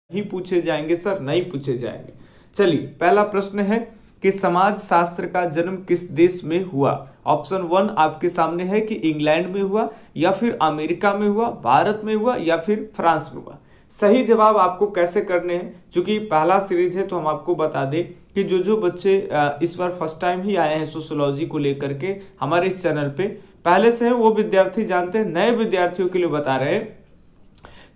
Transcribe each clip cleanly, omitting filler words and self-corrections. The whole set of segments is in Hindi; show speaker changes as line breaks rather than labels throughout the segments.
नहीं पूछे जाएंगे सर, नहीं पूछे जाएंगे। चलिए, पहला प्रश्न है कि समाज शास्त्र का जन्म किस देश में हुआ। ऑप्शन 1 आपके सामने है कि इंग्लैंड में हुआ, या फिर अमेरिका में हुआ, भारत में हुआ, या फिर फ्रांस में हुआ। सही जवाब आपको कैसे करने हैं, क्योंकि पहला सीरीज है तो हम आपको बता दें कि जो बच्चे इस बार फर्स्ट टाइम ही आए हैं सोशियोलॉजी को लेकर के हमारे इस चैनल पे, पहले से हैं वो विद्यार्थी जानते हैं। नए विद्यार्थियों के लिए बता रहे हैं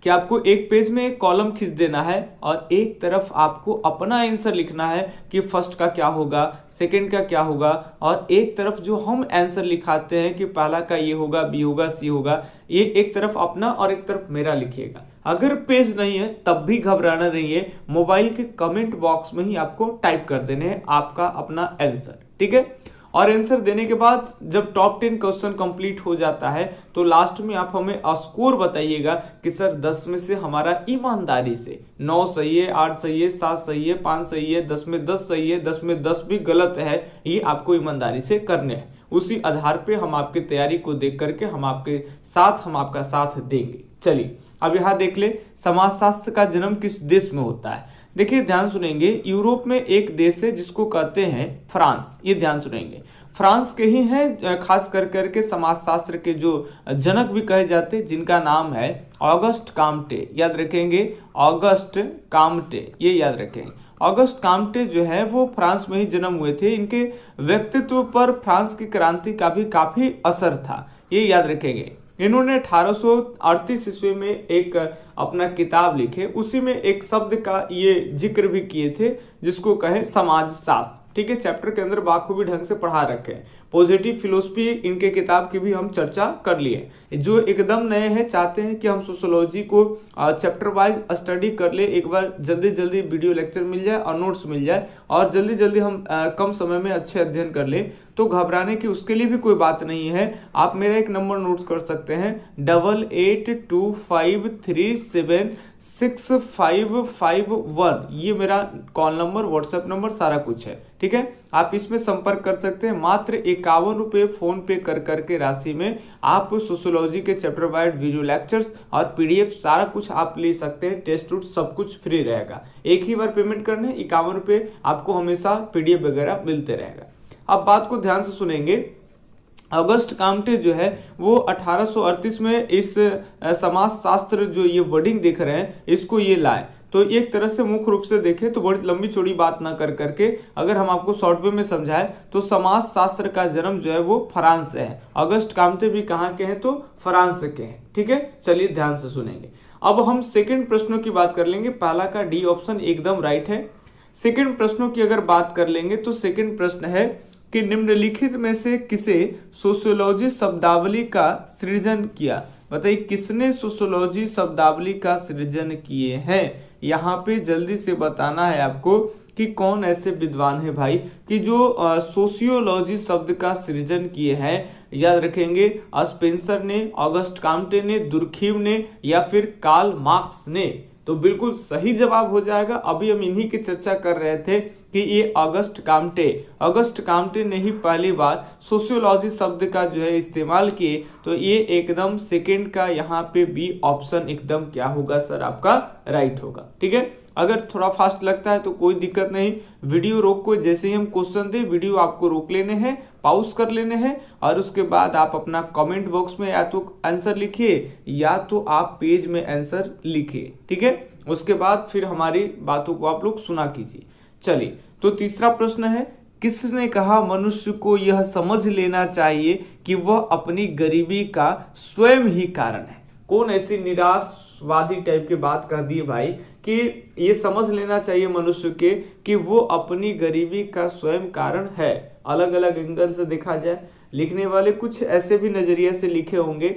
कि आपको एक पेज में एक कॉलम खींच देना है और एक तरफ आपको अपना आंसर लिखना है कि फर्स्ट का क्या होगा, सेकंड का क्या होगा, और एक तरफ जो हम आंसर लिखाते हैं कि पहला का ये होगा, बी होगा, सी होगा, ये एक तरफ अपना और एक तरफ मेरा लिखिएगा। अगर पेज नहीं है तब भी घबराना नहीं है, मोबाइल के कमेंट बॉक्स में ही आपको टाइप कर देने हैं आपका अपना आंसर, ठीक है। और आंसर देने के बाद जब टॉप 10 क्वेश्चन कंप्लीट हो जाता है तो लास्ट में आप हमें स्कोर बताइएगा कि सर 10 में से हमारा ईमानदारी से 9 सही है, 8 सही है, 7 सही है, 5 सही है, 10 में 10 सही है, 10 में 10 भी गलत है। ये आपको ईमानदारी से करने हैं। उसी आधार पे हम आपकी तैयारी को देख करके हम आपका साथ देंगे। चलिए अब यहाँ देख ले, समाजशास्त्र का जन्म किस देश में होता है। देखिए ध्यान सुनेंगे, यूरोप में एक देश है जिसको कहते हैं फ्रांस। ये ध्यान सुनेंगे, फ्रांस के ही हैं खास कर करके समाजशास्त्र के जो जनक भी कहे जाते हैं, जिनका नाम है ऑगस्ट काम्टे। याद रखेंगे, ऑगस्ट काम्टे, ये याद रखेंगे। ऑगस्ट काम्टे जो है वो फ्रांस में ही जन्म हुए थे। इनके व्यक्तित्व पर फ्रांस की क्रांति का भी काफी असर था, ये याद रखेंगे। इन्होंने 1838 ईस्वी में एक अपना किताब लिखे, उसी में एक शब्द का ये जिक्र भी किए थे जिसको कहे समाजशास्त्र, ठीक है। चैप्टर के अंदर बाखूबी ढंग से पढ़ा रखे हैं। पॉजिटिव फिलोसफी इनके किताब की भी हम चर्चा कर लिए। जो एकदम नए हैं, चाहते हैं कि हम सोशियोलॉजी को चैप्टर वाइज स्टडी कर ले, एक बार जल्दी जल्दी वीडियो लेक्चर मिल जाए और नोट्स मिल जाए और जल्दी जल्दी हम कम समय में अच्छे अध्ययन कर ले, तो घबराने की उसके लिए भी कोई बात नहीं है। आप मेरा एक नंबर नोट कर सकते हैं, 8825376551। ये मेरा कॉल नंबर, व्हाट्सएप नंबर, सारा कुछ है, ठीक है। आप इसमें संपर्क कर सकते हैं। मात्र 51 रुपए फोन पे कर करके राशि में आप सोशियोलॉजी के चैप्टर वाइज वीडियो लेक्चर्स और पीडीएफ सारा कुछ आप ले सकते हैं। टेस्ट रूट सब कुछ फ्री रहेगा। एक ही बार पेमेंट करने, 51 रुपए, आपको हमेशा पीडीएफ वगैरह मिलते रहेगा। अब बात को ध्यान से सुनेंगे। ऑगस्ट काम्टे जो है वो 1838 में इस समाजशास्त्र जो ये वर्डिंग देख रहे हैं इसको ये लाए। तो एक तरह से मुख्य रूप से देखें तो बड़ी लंबी चौड़ी बात ना कर करके अगर हम आपको शॉर्ट वे में समझाएं तो समाजशास्त्र का जन्म जो है वो फ्रांस से है। ऑगस्ट काम्टे भी कहाँ के हैं, तो फ्रांस के हैं, ठीक है। चलिए ध्यान से सुनेंगे। अब हम सेकंड प्रश्नों की बात कर लेंगे। पहला का डी ऑप्शन एकदम राइट है। सेकंड प्रश्नों की अगर बात कर लेंगे तो सेकंड प्रश्न है कि निम्नलिखित में से किसे सोशियोलॉजी शब्दावली का सृजन किया। बताइए किसने सोशियोलॉजी शब्दावली का सृजन किए हैं। यहाँ पे जल्दी से बताना है आपको कि कौन ऐसे विद्वान है भाई कि जो सोशियोलॉजी शब्द का सृजन किए हैं। याद रखेंगे, स्पेंसर ने, ऑगस्ट काम्टे ने, दुर्खीम ने, या फिर कार्ल मार्क्स ने। तो बिल्कुल सही जवाब हो जाएगा। अभी हम इन्हीं की चर्चा कर रहे थे कि ये ऑगस्ट काम्टे ने ही पहली बार सोशियोलॉजी शब्द का जो है इस्तेमाल किए। तो ये एकदम सेकंड का यहाँ पे बी ऑप्शन एकदम क्या होगा सर, आपका राइट होगा, ठीक है। अगर थोड़ा फास्ट लगता है तो कोई दिक्कत नहीं, वीडियो रोक को जैसे ही हम क्वेश्चन दे वीडियो आपको रोक लेने हैं, पॉज कर लेने हैं और उसके बाद आप अपना कमेंट बॉक्स में या तो आंसर लिखिए या तो आप पेज में आंसर लिखिए, ठीक है। उसके बाद फिर हमारी बातों को आप लोग सुना कीजिए। चलिए, तो तीसरा प्रश्न है, किसने कहा मनुष्य को यह समझ लेना चाहिए कि वह अपनी गरीबी का स्वयं ही कारण है। कौन ऐसी निराशवादी टाइप की बात कह दी भाई कि ये समझ लेना चाहिए मनुष्य के कि वो अपनी गरीबी का स्वयं कारण है। अलग अलग एंगल से देखा जाए, लिखने वाले कुछ ऐसे भी नजरिए से लिखे होंगे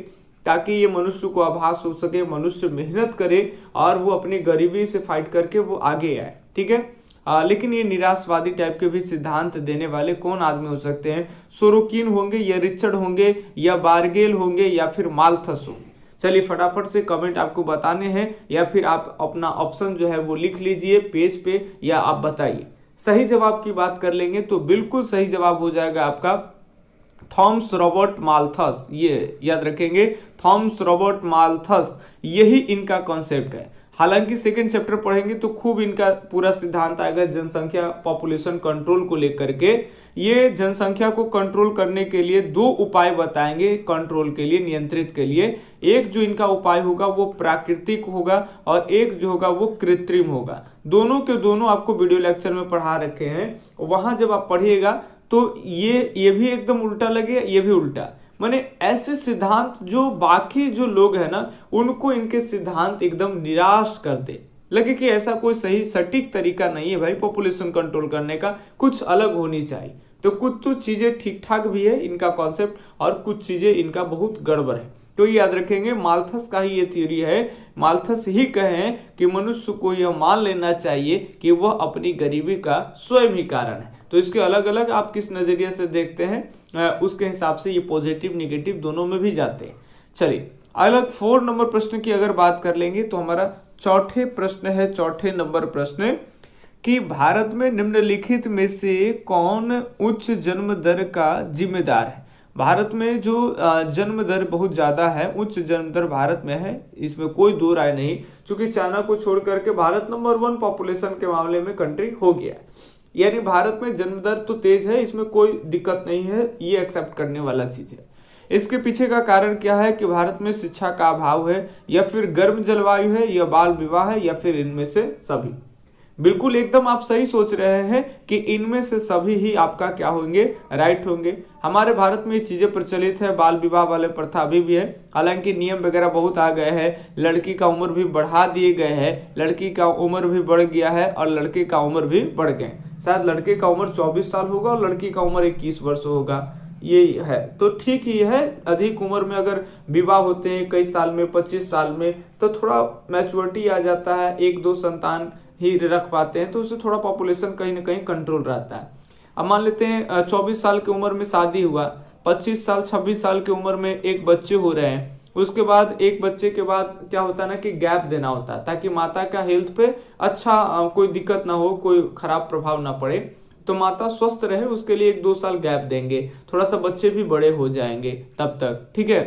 ताकि ये मनुष्य को आभास हो सके, मनुष्य मेहनत करे और वो अपनी गरीबी से फाइट करके वो आगे आए, ठीक है। लेकिन ये निराशवादी टाइप के भी सिद्धांत देने वाले कौन आदमी हो सकते हैं। सोरोकिन होंगे या रिचर्ड होंगे या बारगेल होंगे या फिर माल्थस होंगे। चलिए फटाफट से कमेंट आपको बताने हैं या फिर आप अपना ऑप्शन जो है वो लिख लीजिए पेज पे या आप बताइए। सही जवाब की बात कर लेंगे तो बिल्कुल सही जवाब हो जाएगा आपका थॉमस रॉबर्ट माल्थस। ये याद रखेंगे, थॉमस रॉबर्ट माल्थस, यही इनका कॉन्सेप्ट है। हालांकि सेकंड चैप्टर पढ़ेंगे तो खूब इनका पूरा सिद्धांत आएगा जनसंख्या पॉपुलेशन कंट्रोल को लेकर के। ये जनसंख्या को कंट्रोल करने के लिए दो उपाय बताएंगे कंट्रोल के लिए, नियंत्रित के लिए। एक जो इनका उपाय होगा वो प्राकृतिक होगा और एक जो होगा वो कृत्रिम होगा। दोनों के दोनों आपको वीडियो लेक्चर में पढ़ा रखे हैं। वहां जब आप पढ़िएगा तो ये भी एकदम उल्टा लगेगा, ये भी उल्टा, माने ऐसे सिद्धांत जो बाकी जो लोग हैं ना उनको इनके सिद्धांत एकदम निराश कर दे, लगे कि ऐसा कोई सही सटीक तरीका नहीं है भाई पॉपुलेशन कंट्रोल करने का, कुछ अलग होनी चाहिए। तो कुछ तो चीजें ठीक ठाक भी है इनका कॉन्सेप्ट और कुछ चीजें इनका बहुत गड़बड़ है। तो याद रखेंगे माल्थस का ही ये थ्योरी है। माल्थस ही कहे कि मनुष्य को यह मान लेना चाहिए कि वह अपनी गरीबी का स्वयं ही कारण है। तो इसके अलग अलग आप किस नजरिए से देखते हैं उसके हिसाब से ये पॉजिटिव निगेटिव दोनों में भी जाते हैं। चलिए अलग 4 नंबर प्रश्न की अगर बात कर लेंगे तो हमारा चौथे प्रश्न है, चौथे नंबर प्रश्न कि भारत में निम्नलिखित में से कौन उच्च जन्म दर का जिम्मेदार है। भारत में जो जन्म दर बहुत ज्यादा है, उच्च जन्म दर भारत में है, इसमें कोई दो राय नहीं, क्योंकि चाइना को छोड़ करके भारत नंबर 1 पॉपुलेशन के मामले में कंट्री हो गया है। यानी भारत में जन्म दर तो तेज है, इसमें कोई दिक्कत नहीं है, ये एक्सेप्ट करने वाला चीज है। इसके पीछे का कारण क्या है कि भारत में शिक्षा का अभाव है, या फिर गर्म जलवायु है, या बाल विवाह है, या फिर इनमें से सभी। बिल्कुल एकदम आप सही सोच रहे हैं कि इनमें से सभी ही आपका क्या होंगे, राइट होंगे। हमारे भारत में ये चीजें प्रचलित है, बाल विवाह वाले प्रथा अभी भी है, हालांकि नियम वगैरह बहुत आ गए हैं, लड़की का उम्र भी बढ़ा दिए गए हैं, लड़की का उम्र भी बढ़ गया है और लड़के का उम्र भी बढ़ गए। शायद लड़के का उम्र 24 साल होगा और लड़की का उम्र 21 वर्ष होगा, ये है। तो ठीक ही है, अधिक उम्र में अगर विवाह होते हैं कई साल में, 25 साल में, तो थोड़ा मैच्योरिटी आ जाता है, 1-2 संतान ही रख पाते हैं, तो उससे थोड़ा पॉपुलेशन कहीं ना कहीं कंट्रोल रहता है। अब मान लेते हैं 24 साल की उम्र में शादी हुआ, 25 साल 26 साल की उम्र में एक बच्चे हो रहे हैं, उसके बाद एक बच्चे के बाद क्या होता है ना कि गैप देना होता है ताकि माता का हेल्थ पे अच्छा कोई दिक्कत ना हो, कोई खराब प्रभाव ना पड़े, तो माता स्वस्थ रहे उसके लिए 1-2 साल गैप देंगे, थोड़ा सा बच्चे भी बड़े हो जाएंगे तब तक, ठीक है।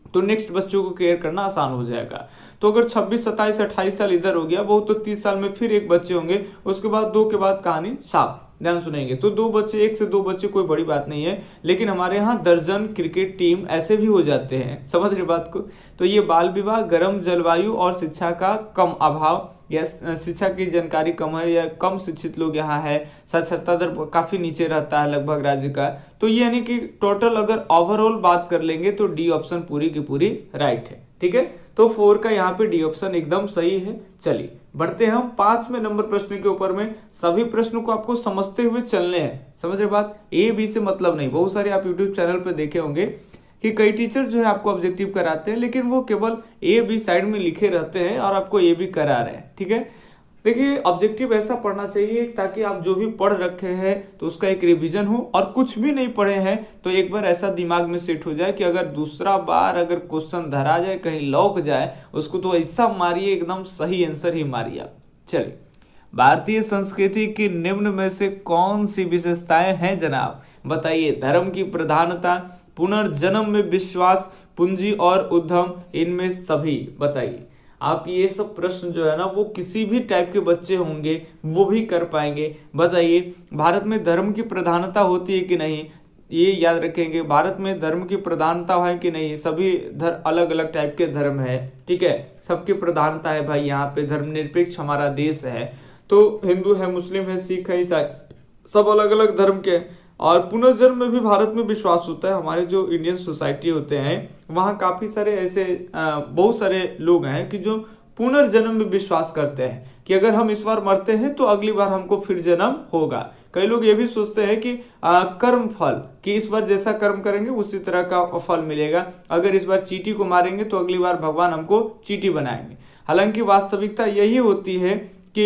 तो नेक्स्ट बच्चों को केयर करना आसान हो जाएगा। तो अगर 26, 27, 28 साल इधर हो गया बहुत, तो 30 साल में फिर एक बच्चे होंगे, उसके बाद 2 के बाद कहानी साफ, ध्यान सुनेंगे। तो 2 बच्चे, 1 से 2 बच्चे कोई बड़ी बात नहीं है, लेकिन हमारे यहाँ दर्जन क्रिकेट टीम ऐसे भी हो जाते हैं, समझ रहे बात को। तो ये बाल विवाह, गर्म जलवायु और शिक्षा का कम अभाव, या शिक्षा की जानकारी कम है या कम शिक्षित लोग यहाँ है, साक्षरता दर काफी नीचे रहता है लगभग राज्य का, तो ये यानी कि टोटल अगर ओवरऑल बात कर लेंगे तो डी ऑप्शन पूरी की पूरी राइट है, ठीक है। तो 4 का यहाँ पे डी ऑप्शन एकदम सही है। चलिए बढ़ते हैं हम 5वें नंबर प्रश्न के ऊपर में। सभी प्रश्नों को आपको समझते हुए चलने हैं, समझ रहे बात, ए बी से मतलब नहीं। बहुत सारे आप यूट्यूब चैनल पे देखे होंगे कि कई टीचर जो है आपको ऑब्जेक्टिव कराते हैं, लेकिन वो केवल ए बी साइड में लिखे रहते हैं और आपको ए बी करा रहे हैं, ठीक है। देखिए ऑब्जेक्टिव ऐसा पढ़ना चाहिए ताकि आप जो भी पढ़ रखे हैं तो उसका एक रिवीजन हो, और कुछ भी नहीं पढ़े हैं तो एक बार ऐसा दिमाग में सेट हो जाए कि अगर दूसरा बार अगर क्वेश्चन धरा जाए, कहीं लौक जाए, उसको तो ऐसा मारिए एकदम सही आंसर ही मारिए आप। चलिए, भारतीय संस्कृति की निम्न में से कौन सी विशेषताएं हैं जनाब, बताइए। धर्म की प्रधानता, पुनर्जन्म में विश्वास, पूंजी और उद्यम, इनमें सभी, बताइए। आप ये सब प्रश्न जो है ना वो किसी भी टाइप के बच्चे होंगे वो भी कर पाएंगे। बताइए भारत में धर्म की प्रधानता होती है कि नहीं, ये याद रखेंगे। भारत में धर्म की प्रधानता है कि नहीं, सभी अलग अलग टाइप के धर्म है, ठीक है, सबकी प्रधानता है भाई। यहाँ पे धर्मनिरपेक्ष हमारा देश है, तो हिंदू है, मुस्लिम है, सिख है, ईसाई, सब अलग अलग धर्म के। और पुनर्जन्म में भी भारत में विश्वास होता है। हमारे जो इंडियन सोसाइटी होते हैं वहाँ काफी सारे ऐसे बहुत सारे लोग हैं कि जो पुनर्जन्म में विश्वास करते हैं कि अगर हम इस बार मरते हैं तो अगली बार हमको फिर जन्म होगा। कई लोग ये भी सोचते हैं कि कर्म फल, कि इस बार जैसा कर्म करेंगे उसी तरह का फल मिलेगा, अगर इस बार चींटी को मारेंगे तो अगली बार भगवान हमको चींटी बनाएंगे। हालांकि वास्तविकता यही होती है कि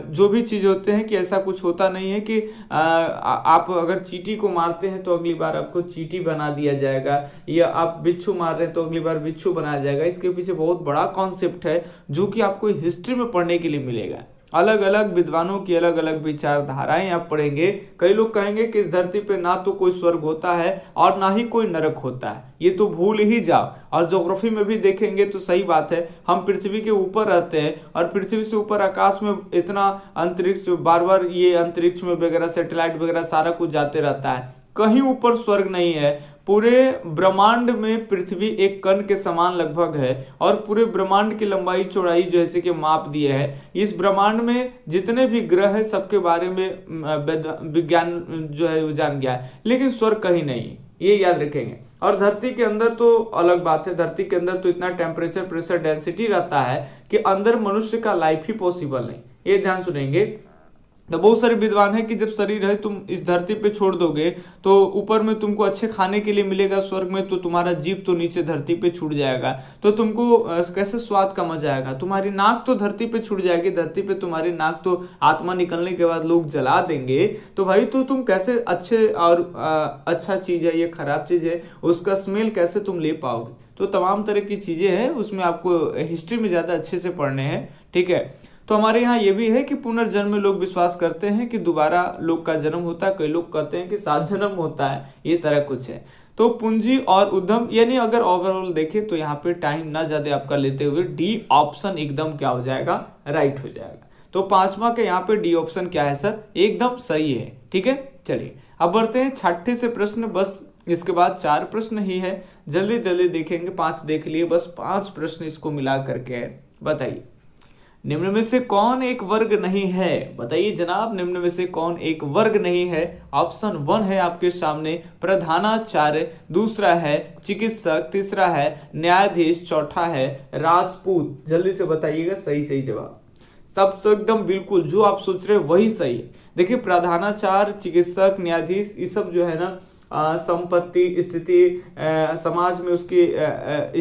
जो भी चीज होते हैं कि ऐसा कुछ होता नहीं है कि आप अगर चींटी को मारते हैं तो अगली बार आपको चींटी बना दिया जाएगा, या आप बिच्छू मार रहे हैं तो अगली बार बिच्छू बनाया जाएगा। इसके पीछे बहुत बड़ा कॉन्सेप्ट है जो कि आपको हिस्ट्री में पढ़ने के लिए मिलेगा। अलग अलग विद्वानों की अलग अलग विचारधाराएं आप पढ़ेंगे। कई लोग कहेंगे कि इस धरती पे ना तो कोई स्वर्ग होता है और ना ही कोई नरक होता है, ये तो भूल ही जाओ। और ज्योग्राफी में भी देखेंगे तो सही बात है, हम पृथ्वी के ऊपर रहते हैं और पृथ्वी से ऊपर आकाश में इतना अंतरिक्ष, बार बार ये अंतरिक्ष में वगैरह सैटेलाइट वगैरह सारा कुछ जाते रहता है, कहीं ऊपर स्वर्ग नहीं है। पूरे ब्रह्मांड में पृथ्वी एक कण के समान लगभग है और पूरे ब्रह्मांड की लंबाई चौड़ाई जैसे कि माप दिए है। इस ब्रह्मांड में जितने भी ग्रह है सबके बारे में विज्ञान जो है वो जान गया है, लेकिन स्वर्ग कहीं नहीं है, ये याद रखेंगे। और धरती के अंदर तो अलग बात है, धरती के अंदर तो इतना टेम्परेचर प्रेशर डेंसिटी रहता है कि अंदर मनुष्य का लाइफ ही पॉसिबल नहीं, ये ध्यान सुनेंगे। तो बहुत सारे विद्वान है कि जब शरीर है तुम इस धरती पे छोड़ दोगे तो ऊपर में तुमको अच्छे खाने के लिए मिलेगा, स्वर्ग में तो तुम्हारा जीभ तो नीचे धरती पे छूट जाएगा, तो तुमको कैसे स्वाद का मजा आएगा। तुम्हारी नाक तो धरती पे छूट जाएगी, धरती पे तुम्हारी नाक तो आत्मा निकलने के बाद लोग जला देंगे, तो भाई तो तुम कैसे अच्छे और अच्छा चीज है ये खराब चीज है उसका स्मेल कैसे तुम ले पाओगे। तो तमाम तरह की चीजें हैं, उसमें आपको हिस्ट्री में ज्यादा अच्छे से पढ़ने हैं, ठीक है। तो हमारे यहाँ ये भी है कि पुनर्जन्म में लोग विश्वास करते हैं कि दोबारा लोग का जन्म होता है, कई लोग कहते हैं कि 7 जन्म होता है, ये सारा कुछ है। तो पूंजी और उद्यम, यानी अगर ओवरऑल देखें तो यहाँ पे टाइम ना ज्यादा आपका लेते हुए डी ऑप्शन एकदम क्या हो जाएगा, राइट हो जाएगा। तो 5वां के यहाँ पे डी ऑप्शन क्या है सर, एकदम सही है, ठीक है। चलिए अब बढ़ते हैं 6ठे से प्रश्न, बस इसके बाद 4 प्रश्न ही है, जल्दी जल्दी देखेंगे, 5 देख लिए, बस 5 प्रश्न इसको मिला करके है। बताइए निम्न में से कौन एक वर्ग नहीं है, बताइए जनाब निम्न में से कौन एक वर्ग नहीं है। ऑप्शन 1 है आपके सामने प्रधानाचार्य, दूसरा है चिकित्सक, तीसरा है न्यायाधीश, चौथा है राजपूत। जल्दी से बताइएगा सही सही जवाब। सब तो एकदम बिल्कुल जो आप सोच रहे वही सही है। देखिए प्रधानाचार्य, चिकित्सक, न्यायाधीश, ये सब जो है ना संपत्ति स्थिति समाज में उसकी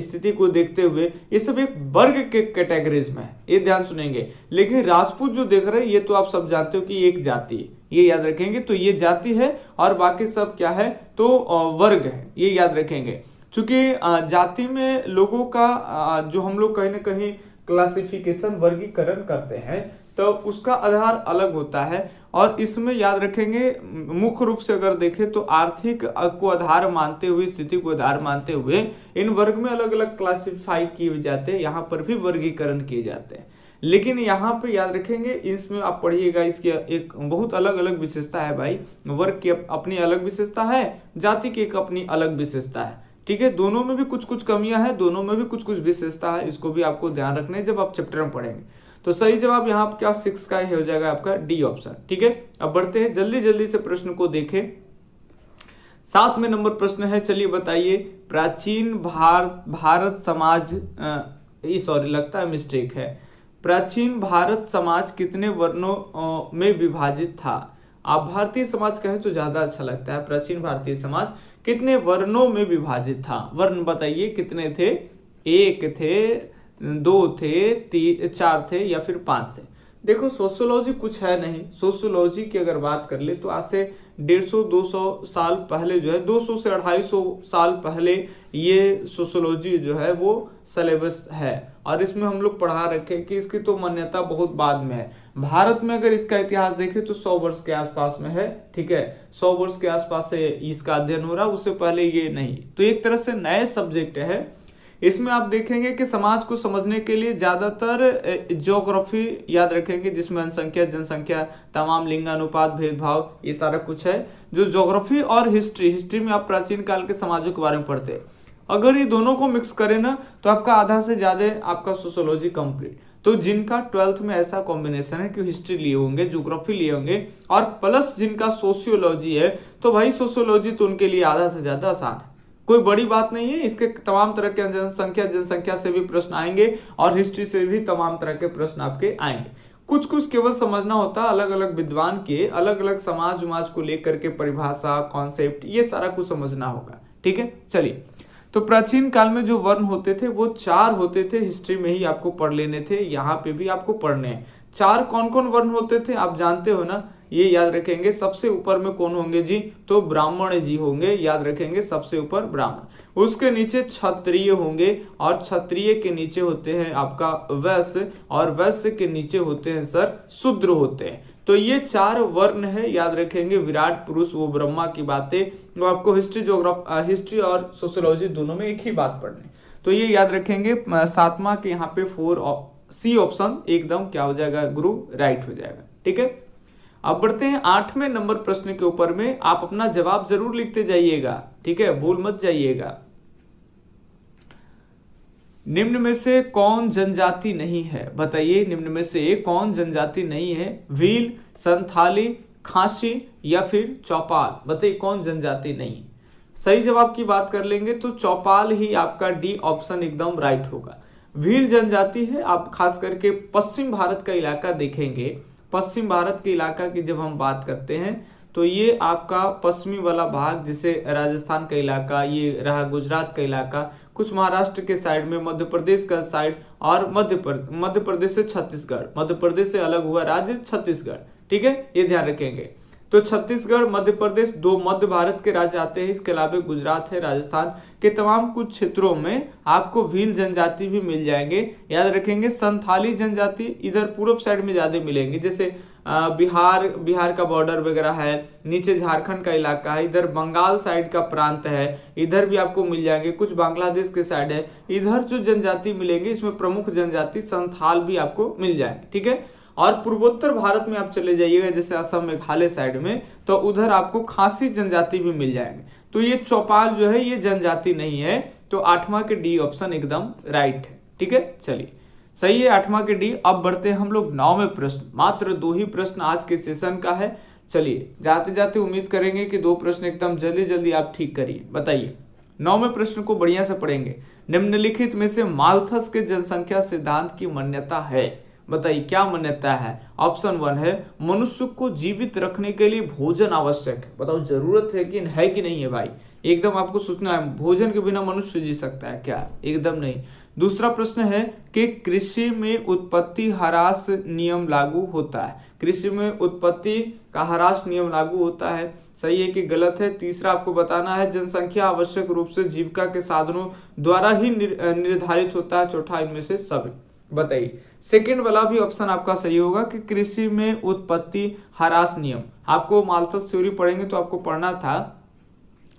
स्थिति को देखते हुए ये सब एक वर्ग के कैटेगरीज में है, ये ध्यान सुनेंगे। लेकिन राजपूत जो देख रहे हैं ये तो आप सब जानते हो कि एक जाति है, ये याद रखेंगे। तो ये जाति है और बाकी सब क्या है तो वर्ग है, ये याद रखेंगे। चूंकि जाति में लोगों का जो हम लोग कहीं ना कहीं क्लासिफिकेशन वर्गीकरण करते हैं तो उसका आधार अलग होता है और इसमें याद रखेंगे मुख्य रूप से अगर देखें तो आर्थिक को आधार मानते हुए, स्थिति को आधार मानते हुए इन वर्ग में अलग अलग क्लासिफाई किए जाते हैं, यहाँ पर भी वर्गीकरण किए जाते हैं। लेकिन यहाँ पे याद रखेंगे इसमें आप पढ़िएगा, इसकी एक बहुत अलग अलग विशेषता है भाई, वर्ग की अपनी अलग विशेषता है, जाति की एक अपनी अलग विशेषता है, ठीक है। दोनों में भी कुछ कुछ कमियां हैं, दोनों में भी कुछ कुछ विशेषता है, इसको भी आपको ध्यान रखना है जब आप चैप्टर में पढ़ेंगे। तो सही जवाब यहाँ क्या 6 का ही हो जाएगा आपका डी ऑप्शन, ठीक है। अब बढ़ते हैं जल्दी जल्दी से प्रश्न को देखें। 7 में नंबर प्रश्न है, चलिए बताइए प्राचीन भारत समाज सॉरी लगता है मिस्टेक है, प्राचीन भारत समाज कितने वर्णों में विभाजित था। आप भारतीय समाज कहें तो ज्यादा अच्छा लगता है, प्राचीन भारतीय समाज कितने वर्णों में विभाजित था, वर्ण बताइए कितने थे, 1 थे, 2 थे, 3 4 थे या फिर 5 थे। देखो सोशियोलॉजी कुछ है नहीं, सोशियोलॉजी की अगर बात कर ले तो आज से 150-200 साल पहले जो है 200 से 250 साल पहले ये सोशियोलॉजी जो है वो सिलेबस है और इसमें हम लोग पढ़ा रखे कि इसकी तो मान्यता बहुत बाद में है। भारत में अगर इसका इतिहास देखें तो 100 वर्ष के आसपास में है, ठीक है, 100 वर्ष के आसपास से इसका अध्ययन हो रहा है, उससे पहले ये नहीं। तो एक तरह से नए सब्जेक्ट है। इसमें आप देखेंगे कि समाज को समझने के लिए ज्यादातर ज्योग्राफी याद रखेंगे, जिसमें जनसंख्या, जनसंख्या, तमाम लिंगानुपात, भेदभाव, ये सारा कुछ है जो ज्योग्राफी और हिस्ट्री में आप प्राचीन काल के समाजों के बारे में पढ़ते हैं। अगर ये दोनों को मिक्स करें ना तो आपका आधा से ज्यादा आपका सोशियोलॉजी कंप्लीट। तो जिनका 12th में ऐसा कॉम्बिनेशन है कि हिस्ट्री लिए होंगे, ज्योग्राफी लिए होंगे और प्लस जिनका सोशियोलॉजी है, तो भाई सोशियोलॉजी तो उनके लिए आधा से ज्यादा आसान है, कोई बड़ी बात नहीं है। इसके तमाम तरह के जनसंख्या से भी प्रश्न आएंगे और हिस्ट्री से भी तमाम तरह के प्रश्न आपके आएंगे। कुछ कुछ केवल समझना होता है, अलग अलग विद्वान के अलग अलग समाज को लेकर के परिभाषा, कॉन्सेप्ट, ये सारा कुछ समझना होगा, ठीक है। चलिए, तो प्राचीन काल में जो वर्ण होते थे वो 4 होते थे, हिस्ट्री में ही आपको पढ़ लेने थे, यहाँ पे भी आपको पढ़ने हैं। चार कौन कौन वर्ण होते थे आप जानते हो ना, ये याद रखेंगे। सबसे ऊपर में कौन होंगे जी, तो ब्राह्मण जी होंगे, याद रखेंगे सबसे ऊपर ब्राह्मण। उसके नीचे क्षत्रिय होंगे और क्षत्रिय के नीचे होते हैं आपका वैश्य और वैश्य के नीचे होते हैं सर शूद्र होते हैं। तो ये चार वर्ण है, याद रखेंगे। विराट पुरुष वो ब्रह्मा की बातें, वो आपको हिस्ट्री और सोशियोलॉजी दोनों में एक ही बात पढ़नी, तो ये याद रखेंगे। सातवां के यहाँ पे 4C ऑप्शन एकदम क्या हो जाएगा गुरु, राइट हो जाएगा। ठीक है, अब बढ़ते हैं 8वें नंबर प्रश्न के ऊपर में। आप अपना जवाब जरूर लिखते जाइएगा, ठीक है, भूल मत जाइएगा। निम्न में से कौन जनजाति नहीं है, बताइए निम्न में से कौन जनजाति नहीं है? भील, संथाली, खासी या फिर चौपाल, बताइए कौन जनजाति नहीं? सही जवाब की बात कर लेंगे तो चौपाल ही आपका डी ऑप्शन एकदम राइट होगा। भील जनजाति है, आप खास करके पश्चिम भारत का इलाका देखेंगे। पश्चिम भारत के इलाका की जब हम बात करते हैं तो ये आपका पश्चिमी वाला भाग, जैसे राजस्थान का इलाका, ये रहा गुजरात का इलाका, कुछ महाराष्ट्र के साइड में, मध्य प्रदेश का साइड और मध्य प्रदेश से छत्तीसगढ़, मध्य प्रदेश से अलग हुआ राज्य छत्तीसगढ़। ठीक है, ये ध्यान रखेंगे। तो छत्तीसगढ़, मध्य प्रदेश, दो मध्य भारत के राज्य आते हैं। इसके अलावा गुजरात है, राजस्थान के तमाम कुछ क्षेत्रों में आपको भील जनजाति भी मिल जाएंगे, याद रखेंगे। संथाली जनजाति इधर पूर्व साइड में ज्यादा मिलेंगे, जैसे बिहार का बॉर्डर वगैरह है, नीचे झारखंड का इलाका है, इधर बंगाल साइड का प्रांत है, इधर भी आपको मिल जाएंगे। कुछ बांग्लादेश के साइड है, इधर जो जनजाति मिलेंगे इसमें प्रमुख जनजाति संथाल भी आपको मिल जाएंगे। ठीक है, और पूर्वोत्तर भारत में आप चले जाइएगा, जैसे असम मेघालय साइड में, तो उधर आपको खासी जनजाति भी मिल जाएंगे। तो ये चौपाल जो है ये जनजाति नहीं है, तो 8वां के डी ऑप्शन एकदम राइट है। ठीक है, चलिए सही है 8वां के डी। अब बढ़ते हैं हम लोग 9वें प्रश्न। मात्र 2 ही प्रश्न आज के सेशन का है। चलिए जाते जाते उम्मीद करेंगे कि 2 प्रश्न एकदम जल्दी जल्दी आप ठीक करिए। बताइए 9वें प्रश्न को बढ़िया से पढ़ेंगे। निम्नलिखित में से माल्थस के जनसंख्या सिद्धांत की मान्यता है, बताइए क्या मान्यता है? ऑप्शन 1 है मनुष्य को जीवित रखने के लिए भोजन आवश्यक है। बताओ जरूरत है कि नहीं है भाई, एकदम आपको सोचना है। भोजन के बिना मनुष्य जी सकता है क्या? एकदम नहीं। दूसरा प्रश्न है कि कृषि में उत्पत्ति ह्रास नियम लागू होता है। कृषि में उत्पत्ति का ह्रास नियम लागू होता है, सही है कि गलत है? तीसरा आपको बताना है जनसंख्या आवश्यक रूप से जीविका के साधनों द्वारा ही निर्धारित होता है। चौथा इनमें से सभी, बताइए। सेकेंड वाला भी ऑप्शन आपका सही होगा कि कृषि में उत्पत्ति ह्रास नियम। आपको माल्थस थ्योरी पढ़ेंगे तो आपको पढ़ना था,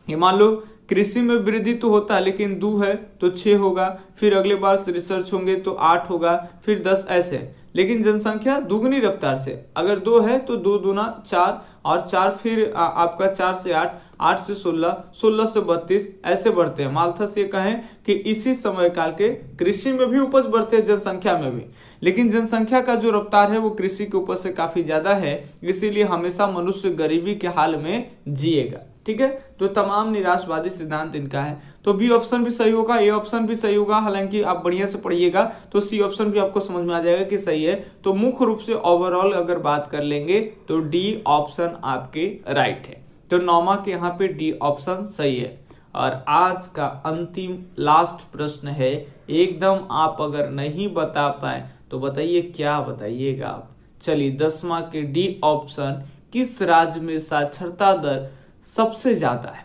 ये मान लो कृषि में वृद्धि तो होता है लेकिन 2 है तो 6 होगा, फिर अगले बार रिसर्च होंगे तो 8 होगा, फिर 10 ऐसे। लेकिन जनसंख्या दुगनी रफ्तार से, अगर 2 है तो 2 दूना 4 और 4 फिर आपका 4 से 8, 8 से 16, 16 से 32 ऐसे बढ़ते हैं। माल्थस ये कहें कि इसी समय काल के कृषि में भी उपज बढ़ते हैं, जनसंख्या में भी, लेकिन जनसंख्या का जो रफ्तार है वो कृषि के उपज से काफी ज्यादा है, इसीलिए हमेशा मनुष्य गरीबी के हाल में जिएगा। ठीक है, तो तमाम निराशवादी सिद्धांत इनका है। तो बी ऑप्शन भी सही होगा, ए ऑप्शन भी सही होगा। हालांकि आप बढ़िया से पढ़िएगा तो सी ऑप्शन भी आपको समझ में आ जाएगा कि सही है। तो मुख्य रूप से ओवरऑल अगर बात कर लेंगे तो डी ऑप्शन आपके राइट है। तो 9वां के यहाँ पे डी ऑप्शन सही है। और आज का अंतिम लास्ट प्रश्न है, एकदम आप अगर नहीं बता पाए तो बताइए क्या बताइएगा आप? चलिए 10वां के डी ऑप्शन, किस राज्य में साक्षरता दर सबसे ज्यादा है?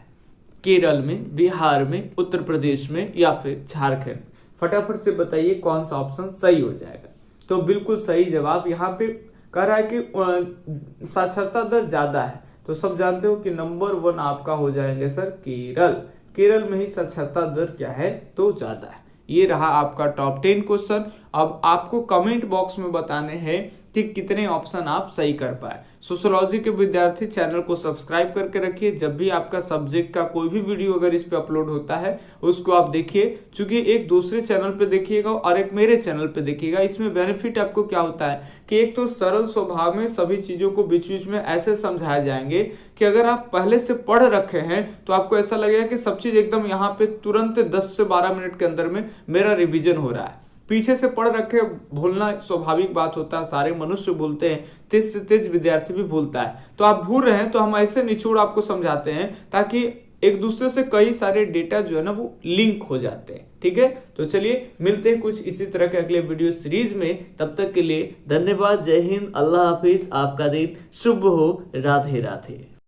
केरल में, बिहार में, उत्तर प्रदेश में या फिर झारखंड? फटाफट से बताइए कौन सा ऑप्शन सही हो जाएगा। तो बिल्कुल सही जवाब यहाँ पे कह रहा है कि साक्षरता दर ज्यादा है, तो सब जानते हो कि नंबर 1 आपका हो जाएंगे सर केरल। केरल में ही साक्षरता दर क्या है तो ज्यादा है। ये रहा आपका टॉप 10 क्वेश्चन। अब आपको कमेंट बॉक्स में बताने हैं कि कितने ऑप्शन आप सही कर पाए। सोशियोलॉजी के विद्यार्थी चैनल को सब्सक्राइब करके रखिए, जब भी आपका सब्जेक्ट का कोई भी वीडियो अगर इस पे अपलोड होता है उसको आप देखिए। चूंकि एक दूसरे चैनल पे देखिएगा और एक मेरे चैनल पे देखिएगा, इसमें बेनिफिट आपको क्या होता है कि एक तो सरल स्वभाव में सभी चीजों को बीच बीच में ऐसे समझाए जाएंगे कि अगर आप पहले से पढ़ रखे हैं तो आपको ऐसा लगेगा कि सब चीज एकदम यहाँ पे तुरंत 10 से 12 मिनट के अंदर में मेरा रिवीजन हो रहा है। पीछे से पढ़ रखे भूलना स्वाभाविक बात होता है, सारे मनुष्य भूलते हैं, तेज से तेज विद्यार्थी भी भूलता है। तो आप भूल रहे हैं तो हम ऐसे निचोड़ आपको समझाते हैं ताकि एक दूसरे से कई सारे डेटा जो है ना वो लिंक हो जाते हैं। ठीक है, तो चलिए मिलते हैं कुछ इसी तरह के अगले वीडियो सीरीज में। तब तक के लिए धन्यवाद, जय हिंद, अल्लाह हाफिज, आपका दिन शुभ हो, राधे राधे।